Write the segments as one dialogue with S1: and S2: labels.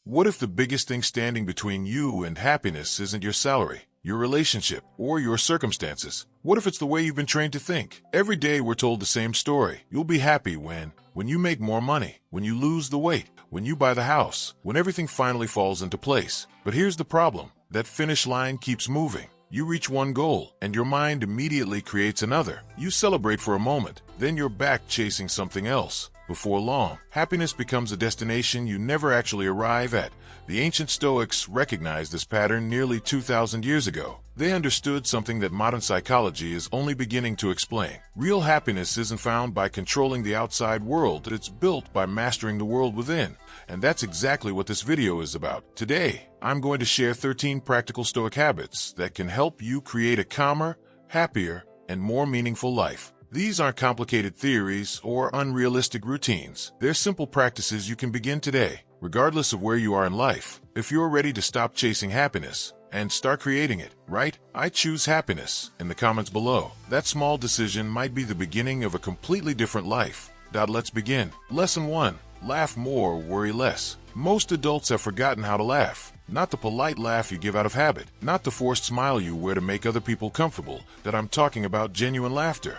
S1: What if the biggest thing standing between you and happiness isn't your salary, your relationship, or your circumstances? What if it's the way you've been trained to think? Every day we're told the same story. You'll be happy when you make more money, when you lose the weight, when you buy the house, when everything finally falls into place. But here's the problem. That finish line keeps moving. You reach one goal, and your mind immediately creates another. You celebrate for a moment, then you're back chasing something else. Before long, happiness becomes a destination you never actually arrive at. The ancient Stoics recognized this pattern nearly 2,000 years ago. They understood something that modern psychology is only beginning to explain. Real happiness isn't found by controlling the outside world, it's built by mastering the world within. And that's exactly what this video is about. Today, I'm going to share 13 practical Stoic habits that can help you create a calmer, happier, and more meaningful life. These aren't complicated theories or unrealistic routines. They're simple practices you can begin today, regardless of where you are in life. If you're ready to stop chasing happiness and start creating it, right? I choose happiness in the comments below. That small decision might be the beginning of a completely different life. Let's begin. Lesson 1. Laugh more, worry less. Most adults have forgotten how to laugh. Not the polite laugh you give out of habit, not the forced smile you wear to make other people comfortable. I'm talking about genuine laughter.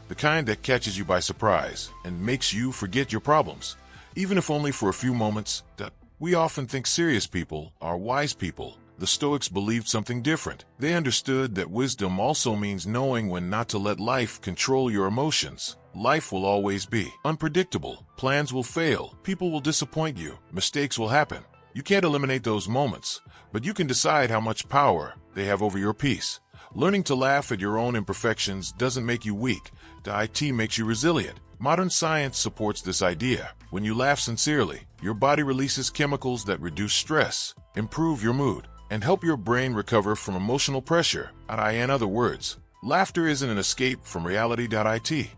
S1: The kind that catches you by surprise and makes you forget your problems, even if only for a few moments. We often think serious people are wise people. The Stoics believed something different. They understood that wisdom also means knowing when not to let life control your emotions. Life will always be unpredictable. Plans will fail. People will disappoint you. Mistakes will happen. You can't eliminate those moments, but you can decide how much power they have over your peace. Learning to laugh at your own imperfections doesn't make you weak. It makes you resilient. Modern science supports this idea. When you laugh sincerely, your body releases chemicals that reduce stress, improve your mood, and help your brain recover from emotional pressure. In other words, laughter isn't an escape from reality.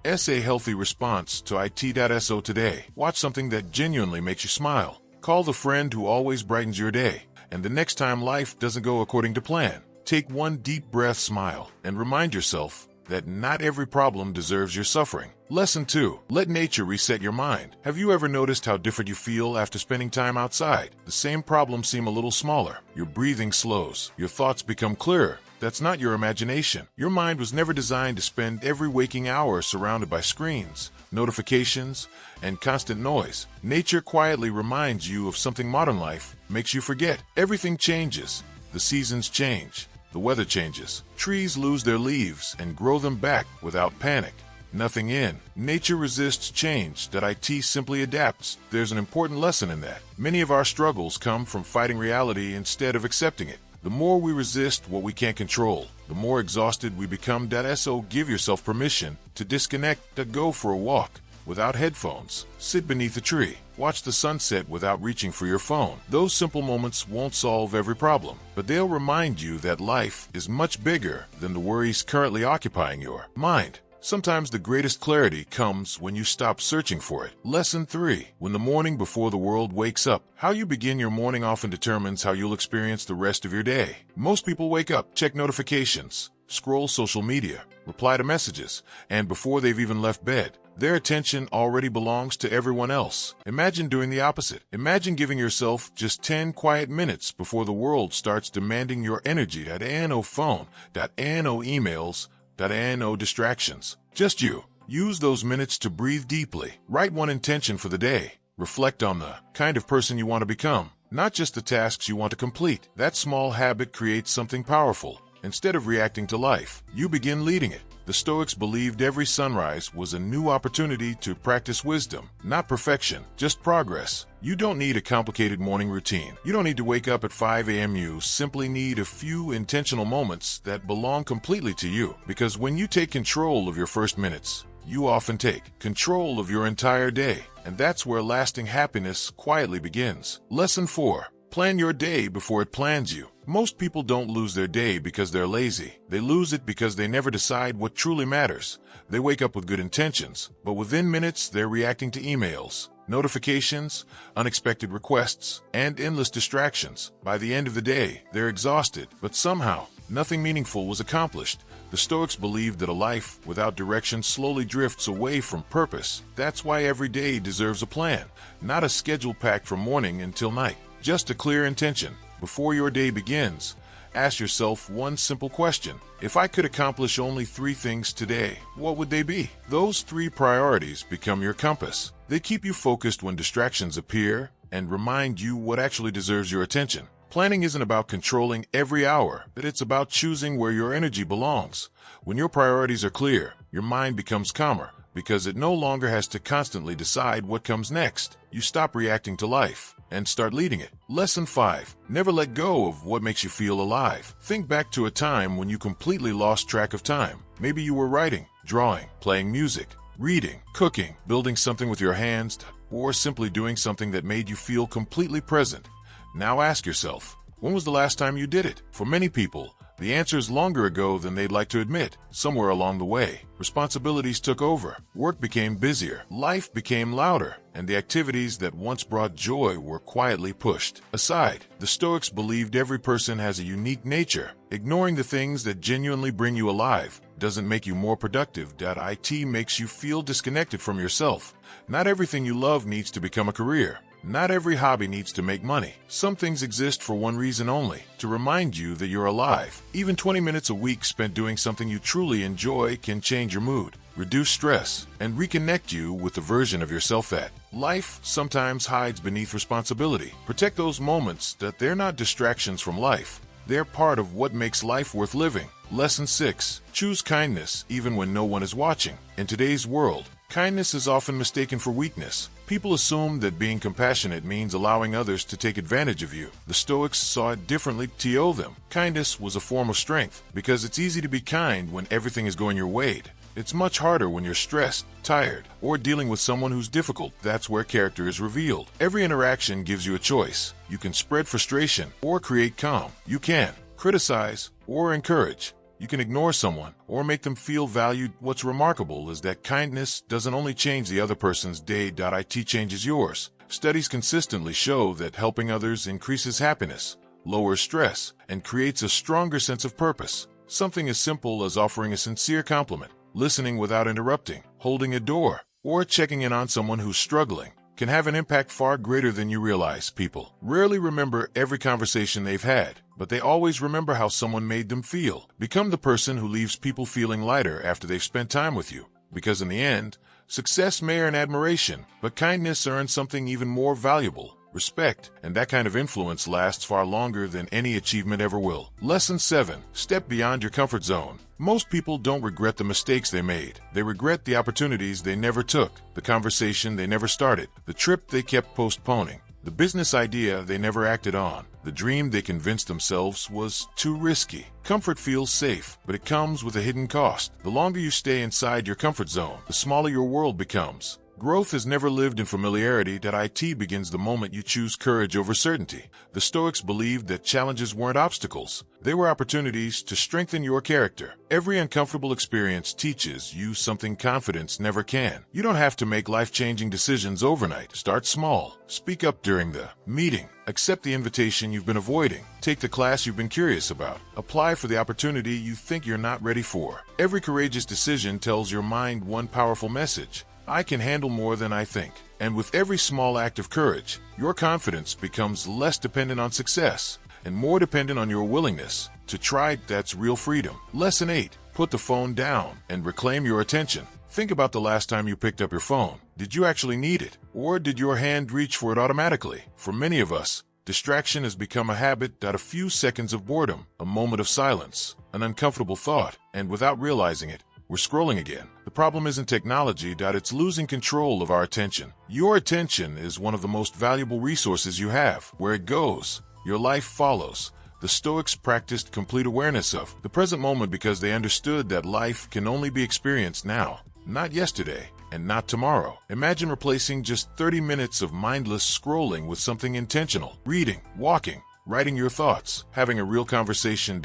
S1: It's a healthy response to it. Today, watch something that genuinely makes you smile. Call the friend who always brightens your day. And the next time life doesn't go according to plan, take one deep breath, smile, and remind yourself that not every problem deserves your suffering. Lesson 2. Let nature reset your mind. Have you ever noticed how different you feel after spending time outside? The same problems seem a little smaller. Your breathing slows. Your thoughts become clearer. That's not your imagination. Your mind was never designed to spend every waking hour surrounded by screens, notifications, and constant noise. Nature quietly reminds you of something modern life makes you forget. Everything changes. The seasons change. The weather changes. Trees lose their leaves and grow them back without panic. Nothing in nature resists change. It simply adapts. There's an important lesson in that. Many of our struggles come from fighting reality instead of accepting it. The more we resist what we can't control, the more exhausted we become. So give yourself permission to disconnect. Go for a walk without headphones. Sit beneath a tree. Watch the sunset without reaching for your phone. Those simple moments won't solve every problem, but they'll remind you that life is much bigger than the worries currently occupying your mind. Sometimes the greatest clarity comes when you stop searching for it. Lesson 3. When the morning before the world wakes up. How you begin your morning often determines how you'll experience the rest of your day. Most people wake up, check notifications, scroll social media, reply to messages, and before they've even left bed, their attention already belongs to everyone else. Imagine doing the opposite. Imagine giving yourself just 10 quiet minutes before the world starts demanding your energy. No phone, no emails, no distractions. Just you. Use those minutes to breathe deeply. Write one intention for the day. Reflect on the kind of person you want to become, not just the tasks you want to complete. That small habit creates something powerful. Instead of reacting to life, you begin leading it. The Stoics believed every sunrise was a new opportunity to practice wisdom, not perfection, just progress. You don't need a complicated morning routine. You don't need to wake up at 5 a.m. You simply need a few intentional moments that belong completely to you. Because when you take control of your first minutes, you often take control of your entire day. And that's where lasting happiness quietly begins. Lesson 4. Plan your day before it plans you. Most people don't lose their day because they're lazy. They lose it because they never decide what truly matters. They wake up with good intentions, but within minutes they're reacting to emails, notifications, unexpected requests, and endless distractions. By the end of the day, they're exhausted, but somehow, nothing meaningful was accomplished. The Stoics believed that a life without direction slowly drifts away from purpose. That's why every day deserves a plan, not a schedule packed from morning until night. Just a clear intention. Before your day begins, ask yourself one simple question. If I could accomplish only 3 things today, what would they be? Those 3 priorities become your compass. They keep you focused when distractions appear and remind you what actually deserves your attention. Planning isn't about controlling every hour, but it's about choosing where your energy belongs. When your priorities are clear, your mind becomes calmer because it no longer has to constantly decide what comes next. You stop reacting to life and start leading it. Lesson 5. Never let go of what makes you feel alive. Think back to a time when you completely lost track of time. Maybe you were writing, drawing, playing music, reading, cooking, building something with your hands, or simply doing something that made you feel completely present. Now ask yourself, when was the last time you did it? For many people, the answer is longer ago than they'd like to admit. Somewhere along the way, responsibilities took over, work became busier, life became louder, and the activities that once brought joy were quietly pushed aside. The Stoics believed every person has a unique nature. Ignoring the things that genuinely bring you alive doesn't make you more productive. It makes you feel disconnected from yourself. Not everything you love needs to become a career. Not every hobby needs to make money. Some things exist for one reason only, to remind you that you're alive. Even 20 minutes a week spent doing something you truly enjoy can change your mood, reduce stress, and reconnect you with the version of yourself that life sometimes hides beneath responsibility. Protect those moments that they're not distractions from life. They're part of what makes life worth living. Lesson 6. Choose kindness even when no one is watching. In today's world, kindness is often mistaken for weakness. People assume that being compassionate means allowing others to take advantage of you. The Stoics saw it differently. To them, kindness was a form of strength, because it's easy to be kind when everything is going your way. It's much harder when you're stressed, tired, or dealing with someone who's difficult. That's where character is revealed. Every interaction gives you a choice. You can spread frustration or create calm. You can criticize or encourage. You can ignore someone or make them feel valued. What's remarkable is that kindness doesn't only change the other person's day. It changes yours. Studies consistently show that helping others increases happiness, lowers stress, and creates a stronger sense of purpose. Something as simple as offering a sincere compliment, listening without interrupting, holding a door, or checking in on someone who's struggling can have an impact far greater than you realize. People rarely remember every conversation they've had, but they always remember how someone made them feel. Become the person who leaves people feeling lighter after they've spent time with you. Because in the end, success may earn admiration, but kindness earns something even more valuable: respect, and that kind of influence lasts far longer than any achievement ever will. Lesson 7. Step beyond your comfort zone. Most people don't regret the mistakes they made. They regret the opportunities they never took, the conversation they never started, the trip they kept postponing, the business idea they never acted on, the dream they convinced themselves was too risky. Comfort feels safe, but it comes with a hidden cost. The longer you stay inside your comfort zone, the smaller your world becomes. Growth has never lived in familiarity. It begins the moment you choose courage over certainty. The Stoics believed that challenges weren't obstacles. They were opportunities to strengthen your character. Every uncomfortable experience teaches you something confidence never can. You don't have to make life-changing decisions overnight. Start small. Speak up during the meeting. Accept the invitation you've been avoiding. Take the class you've been curious about. Apply for the opportunity you think you're not ready for. Every courageous decision tells your mind one powerful message: I can handle more than I think. And with every small act of courage, your confidence becomes less dependent on success and more dependent on your willingness to try. That's real freedom. Lesson 8. Put the phone down and reclaim your attention. Think about the last time you picked up your phone. Did you actually need it? Or did your hand reach for it automatically? For many of us, distraction has become a habit. A few seconds of boredom, a moment of silence, an uncomfortable thought, and without realizing it, we're scrolling again. The problem isn't technology. It's losing control of our attention. Your attention is one of the most valuable resources you have. Where it goes, your life follows. The Stoics practiced complete awareness of the present moment because they understood that life can only be experienced now, not yesterday, and not tomorrow. Imagine replacing just 30 minutes of mindless scrolling with something intentional: reading, walking, writing your thoughts, having a real conversation.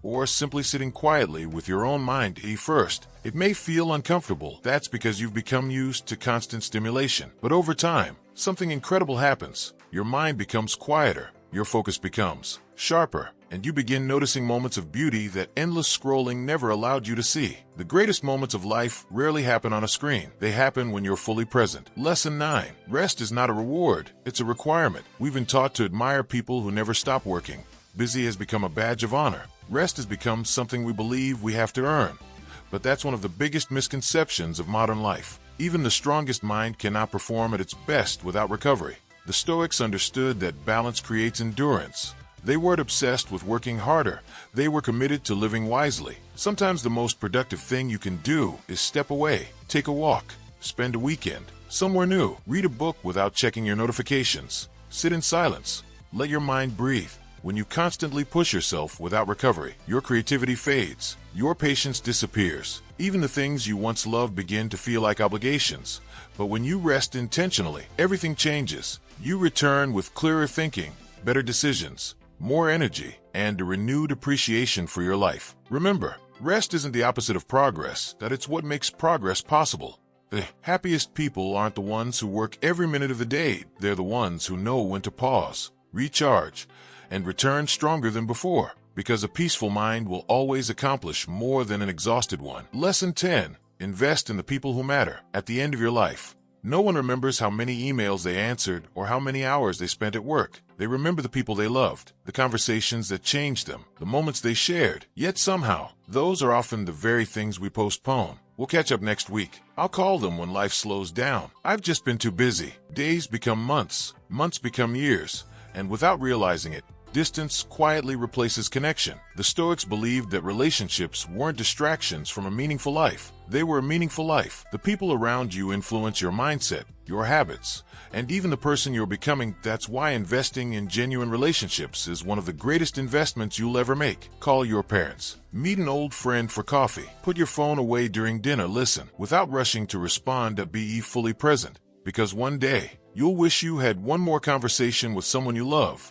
S1: Or simply sitting quietly with your own mind. First, it may feel uncomfortable. That's because you've become used to constant stimulation. But over time, something incredible happens. Your mind becomes quieter. your focus becomes sharper, and you begin noticing moments of beauty that endless scrolling never allowed you to see. The greatest moments of life rarely happen on a screen. They happen when you're fully present. Lesson 9. Rest is not a reward, it's a requirement. We've been taught to admire people who never stop working. Busy has become a badge of honor. Rest has become something we believe we have to earn. But that's one of the biggest misconceptions of modern life. Even the strongest mind cannot perform at its best without recovery. The Stoics understood that balance creates endurance. They weren't obsessed with working harder. They were committed to living wisely. Sometimes the most productive thing you can do is step away, take a walk, spend a weekend somewhere new, read a book without checking your notifications, sit in silence, let your mind breathe. When you constantly push yourself without recovery, your creativity fades, your patience disappears. Even the things you once loved begin to feel like obligations. But when you rest intentionally, everything changes. You return with clearer thinking, better decisions, more energy, and a renewed appreciation for your life. Remember, rest isn't the opposite of progress, that it's what makes progress possible. The happiest people aren't the ones who work every minute of the day. They're the ones who know when to pause, recharge, and return stronger than before, because a peaceful mind will always accomplish more than an exhausted one. Lesson 10. Invest in the people who matter. At the end of your life, no one remembers how many emails they answered or how many hours they spent at work. They remember the people they loved, the conversations that changed them, the moments they shared. Yet somehow, those are often the very things we postpone. We'll catch up next week. I'll call them when life slows down. I've just been too busy. Days become months, months become years, and without realizing it, distance quietly replaces connection. The Stoics believed that relationships weren't distractions from a meaningful life. They were a meaningful life. The people around you influence your mindset, your habits, and even the person you're becoming. That's why investing in genuine relationships is one of the greatest investments you'll ever make. Call your parents. Meet an old friend for coffee. Put your phone away during dinner. Listen without rushing to respond. Be fully present, because one day you'll wish you had one more conversation with someone you love.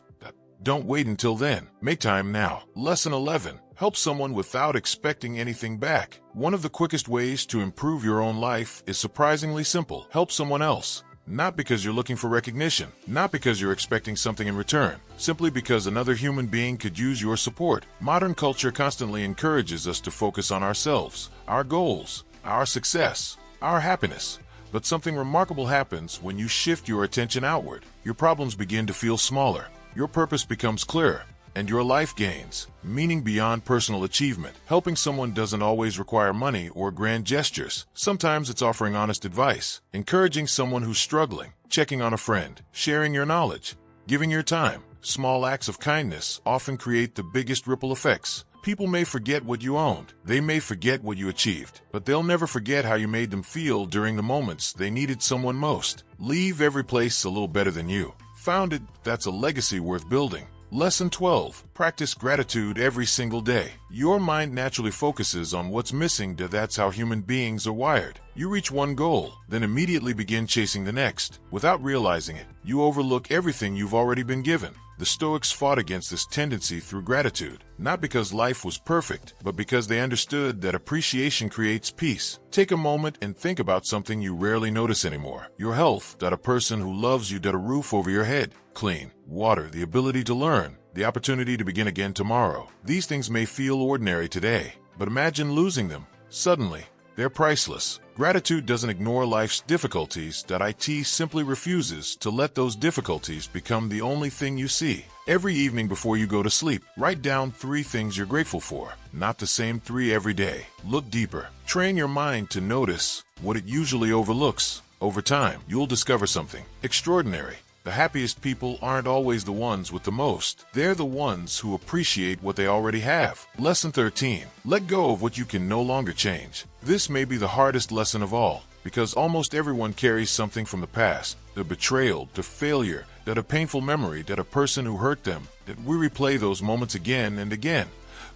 S1: Don't wait until then. Make time now. Lesson 11. Help someone without expecting anything back. One of the quickest ways to improve your own life is surprisingly simple. Help someone else. Not because you're looking for recognition, not because you're expecting something in return, simply because another human being could use your support. Modern culture constantly encourages us to focus on ourselves, our goals, our success, our happiness. But something remarkable happens when you shift your attention outward. Your problems begin to feel smaller. Your purpose becomes clearer, and your life gains meaning beyond personal achievement. Helping someone doesn't always require money or grand gestures. Sometimes it's offering honest advice, encouraging someone who's struggling, checking on a friend, sharing your knowledge, giving your time. Small acts of kindness often create the biggest ripple effects. People may forget what you owned, they may forget what you achieved, but they'll never forget how you made them feel during the moments they needed someone most. Leave every place a little better than you found it. That's a legacy worth building. Lesson 12. Practice gratitude every single day. Your mind naturally focuses on what's missing. That's how human beings are wired. You reach one goal, then immediately begin chasing the next. Without realizing it, you overlook everything you've already been given. The Stoics fought against this tendency through gratitude, not because life was perfect, but because they understood that appreciation creates peace. Take a moment and think about something you rarely notice anymore. Your health, a person who loves you, a roof over your head, clean water, the ability to learn, the opportunity to begin again tomorrow. These things may feel ordinary today, but imagine losing them. Suddenly, they're priceless. Gratitude doesn't ignore life's difficulties. It simply refuses to let those difficulties become the only thing you see. Every evening before you go to sleep, write down 3 things you're grateful for. Not the same 3 every day. Look deeper. Train your mind to notice what it usually overlooks. Over time, you'll discover something extraordinary. The happiest people aren't always the ones with the most. They're the ones who appreciate what they already have. Lesson 13. Let go of what you can no longer change. This may be the hardest lesson of all, because almost everyone carries something from the past. The betrayal, the failure, a painful memory, a person who hurt them. That we replay those moments again and again,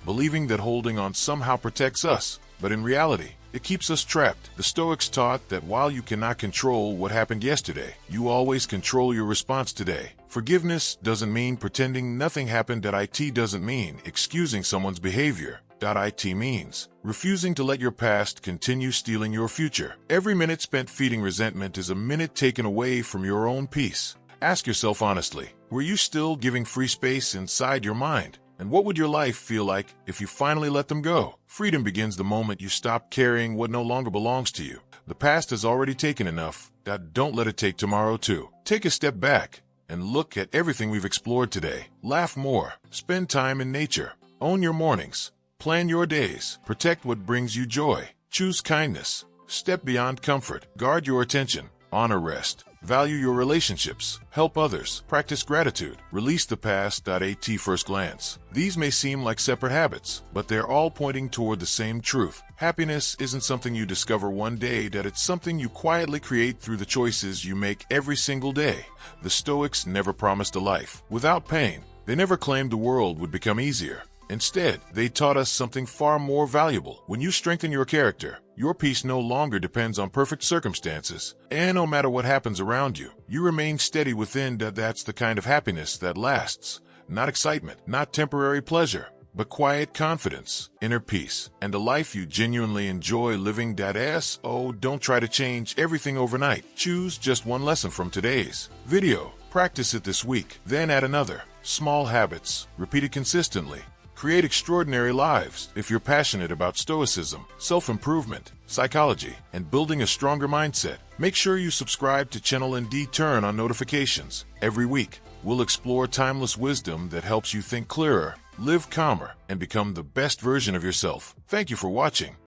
S1: believing that holding on somehow protects us. But in reality, it keeps us trapped. The Stoics taught that while you cannot control what happened yesterday, you always control your response today. Forgiveness doesn't mean pretending nothing happened. It doesn't mean excusing someone's behavior. It means refusing to let your past continue stealing your future. Every minute spent feeding resentment is a minute taken away from your own peace. Ask yourself honestly, Were you still giving free space inside your mind? And what would your life feel like if you finally let them go? Freedom begins the moment you stop carrying what no longer belongs to you. The past has already taken enough. Don't let it take tomorrow too. Take a step back and look at everything we've explored today. Laugh more. Spend time in nature. Own your mornings. Plan your days. Protect what brings you joy. Choose kindness. Step beyond comfort. Guard your attention. Honor rest. Value your relationships. Help others. Practice gratitude. Release the past. At first glance, these may seem like separate habits, but they're all pointing toward the same truth. Happiness isn't something you discover one day, it's something you quietly create through the choices you make every single day. The Stoics never promised a life without pain. They never claimed the world would become easier. Instead, they taught us something far more valuable. When you strengthen your character, your peace no longer depends on perfect circumstances. And no matter what happens around you, you remain steady within. That's the kind of happiness that lasts. Not excitement, not temporary pleasure, but quiet confidence, inner peace, and a life you genuinely enjoy living. Don't try to change everything overnight. Choose just one lesson from today's video. Practice it this week, then add another. Small habits, repeated consistently, create extraordinary lives. If you're passionate about Stoicism, self-improvement, psychology, and building a stronger mindset, make sure you subscribe to channel and turn on notifications. Every week, we'll explore timeless wisdom that helps you think clearer, live calmer, and become the best version of yourself. Thank you for watching.